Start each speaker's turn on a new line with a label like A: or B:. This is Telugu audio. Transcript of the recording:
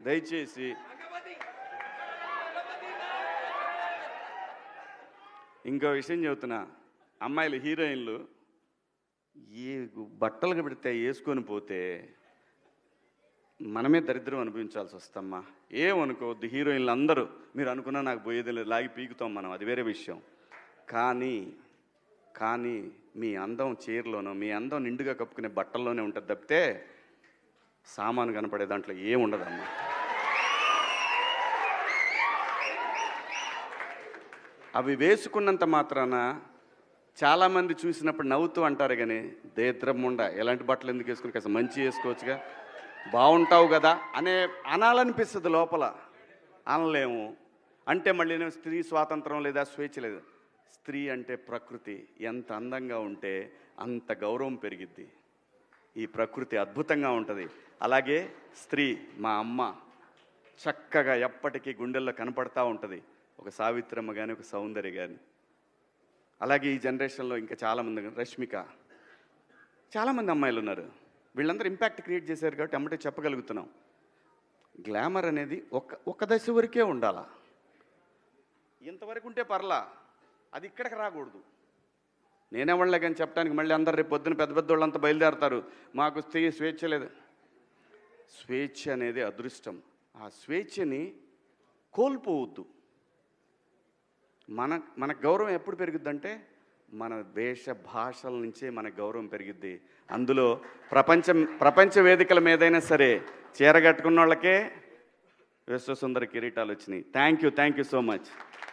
A: దయచేసి ఇంకో విషయం చెబుతున్నా, అమ్మాయిలు హీరోయిన్లు ఏ బట్టలు పెడితే వేసుకొని పోతే మనమే దరిద్రం అనుభవించాల్సి వస్తమ్మా. ఏమనుకోవద్దు, హీరోయిన్లు అందరూ మీరు అనుకున్నా నాకు పోయేది లేదు, లాగి పీకుతాం మనం, అది వేరే విషయం. కానీ మీ అందం చీరలోనో, మీ అందం నిండుగా కప్పుకునే బట్టల్లోనే ఉంటుంది తప్పితే సామాను కనపడే దాంట్లో ఏముండదమ్మా. అవి వేసుకున్నంత మాత్రాన చాలామంది చూసినప్పుడు నవ్వుతూ అంటారు, కానీ దేద్రముండ ఎలాంటి బట్టలు ఎందుకు వేసుకుని కాస్త మంచి వేసుకోవచ్చుగా, బాగుంటావు కదా అనాలనిపిస్తుంది లోపల, అనలేము. అంటే మళ్ళీ స్త్రీ స్వాతంత్రం లేదా స్వేచ్ఛ లేదు. స్త్రీ అంటే ప్రకృతి, ఎంత అందంగా ఉంటే అంత గౌరవం పెరిగిద్ది. ఈ ప్రకృతి అద్భుతంగా ఉంటుంది. అలాగే స్త్రీ మా అమ్మ చక్కగా ఎప్పటికీ గుండెల్లో కనపడతా ఉంటుంది, ఒక సావిత్రమ్మ కానీ ఒక సౌందర్య కానీ. అలాగే ఈ జనరేషన్లో ఇంకా చాలామంది, రష్మిక, చాలామంది అమ్మాయిలు ఉన్నారు. వీళ్ళందరూ ఇంపాక్ట్ క్రియేట్ చేశారు కాబట్టి అమ్మటే చెప్పగలుగుతున్నాం. గ్లామర్ అనేది ఒక దశ వరకే ఉండాలా, ఇంతవరకు ఉంటే పర్లా, అది ఇక్కడికి రాకూడదు. నేనేవాళ్ళే కానీ చెప్పడానికి మళ్ళీ అందరు రేపు పొద్దున పెద్ద పెద్ద వాళ్ళంతా బయలుదేరతారు, మాకు స్త్రీ స్వేచ్ఛ లేదు. స్వేచ్ఛ అనేది అదృష్టం. ఆ స్వేచ్ఛని కోల్పోవద్దు. మన గౌరవం ఎప్పుడు పెరుగుద్దంటే మన దేశ భాషల నుంచే మన గౌరవం పెరిగిద్ది. అందులో ప్రపంచ వేదికల మీదైనా సరే చీర కట్టుకున్న వాళ్ళకే విశ్వసుందర కిరీటాలు వచ్చినాయి. Thank you so much.